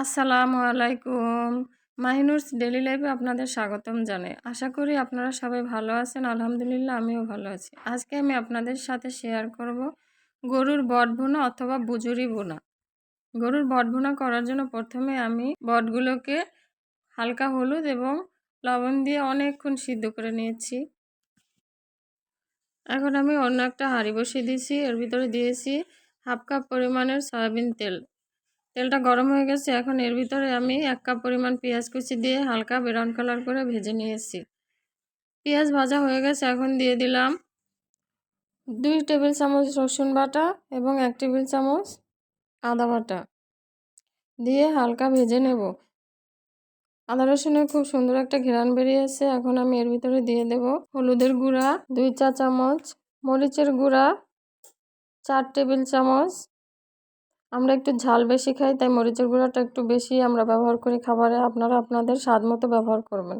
আসসালামু আলাইকুম। মাহিনুরস ডেইলি লাইফে আপনাদের স্বাগতম জানাই। আশা করি আপনারা সবাই ভালো আছেন। আলহামদুলিল্লাহ আমিও ভালো আছি। আজকে আমি আপনাদের সাথে শেয়ার করব গরুর বট ভুনা অথবা বুজুরি ভুনা। গরুর বট ভুনা করার জন্য প্রথমে আমি বটগুলোকে হালকা হলুদ এবং লবণ দিয়ে অনেকক্ষণ সিদ্ধ করে নিয়েছি। এখন আমি অন্য একটা হাঁড়ি বসিয়ে দিয়েছি। এর ভিতরে দিয়েছি হাফ কাপ পরিমাণের সয়াবিন তেল। তেলটা গরম হয়ে গেছে। এখন এর ভিতরে আমি 1 কাপ পরিমাণ পেঁয়াজ কুচি দিয়ে হালকা ব্রাউন কালার করে ভেজে নিয়েছি। পেঁয়াজ ভাজা হয়ে গেছে। এখন দিয়ে দিলাম 2 টেবিল চামচ রসুন বাটা এবং 1 টেবিল চামচ আদা বাটা দিয়ে হালকা ভেজে নেব। আদা রসুনে খুব সুন্দর একটা ঘ্রাণ বেরিয়েছে। এখন আমি এর ভিতরে দিয়ে দেব হলুদের গুঁড়া 2 চা চামচ, মরিচের গুঁড়া 4 টেবিল চামচ। আমরা একটু ঝাল বেশি খাই, তাই মরিচের গুঁড়াটা একটু বেশি আমরা ব্যবহার করি খাবারে। আপনারা আপনাদের স্বাদ মতো ব্যবহার করবেন।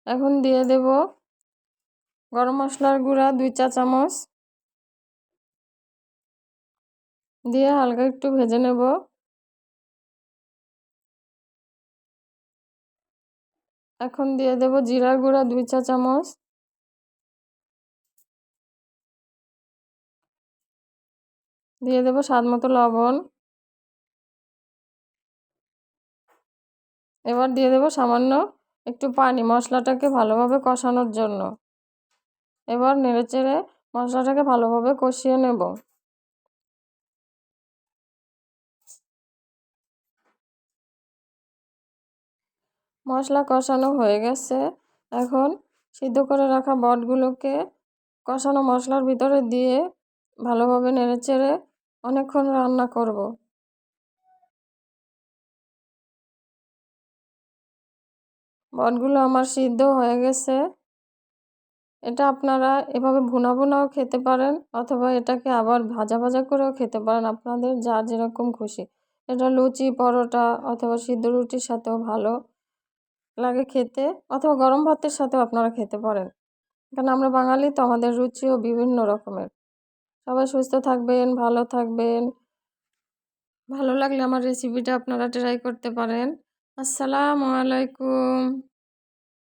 এখন দিয়ে দেব গরম মশলার গুঁড়া 2 চা চামচ দিয়ে হালকা একটু ভেজে নেব। এখন দিয়ে দেব জিরার গুঁড়া 2 চা চামচ, দিয়ে দেব স্বাদ মতো লবণ। এবার দিয়ে দেব সামান্য একটু পানি মশলাটাকে ভালোভাবে কষানোর জন্য। এবার নেড়েচেড়ে মশলাটাকে ভালোভাবে কষিয়ে নেব। মশলা কষানো হয়ে গেছে। এখন সিদ্ধ করে রাখা বটগুলোকে কষানো মশলার ভিতরে দিয়ে ভালোভাবে নেড়েচেড়ে অনেকক্ষণ রান্না করব। বটগুলো আমার সিদ্ধ হয়ে গেছে। এটা আপনারা এভাবে ভুনা ভুনাও খেতে পারেন অথবা এটাকে আবার ভাজা ভাজা করেও খেতে পারেন, আপনাদের যার যেরকম খুশি। এটা লুচি, পরোটা অথবা সিদ্ধ রুটির সাথেও ভালো লাগে খেতে, অথবা গরম ভাতের সাথেও আপনারা খেতে পারেন। কারণ আমরা বাঙালি তো, আমাদের রুচিও বিভিন্ন রকমের। সবাই সুস্থ থাকবেন, ভালো থাকবেন। ভালো লাগলে আমার রেসিপিটা আপনারা ট্রাই করতে পারেন। আসসালামু আলাইকুম।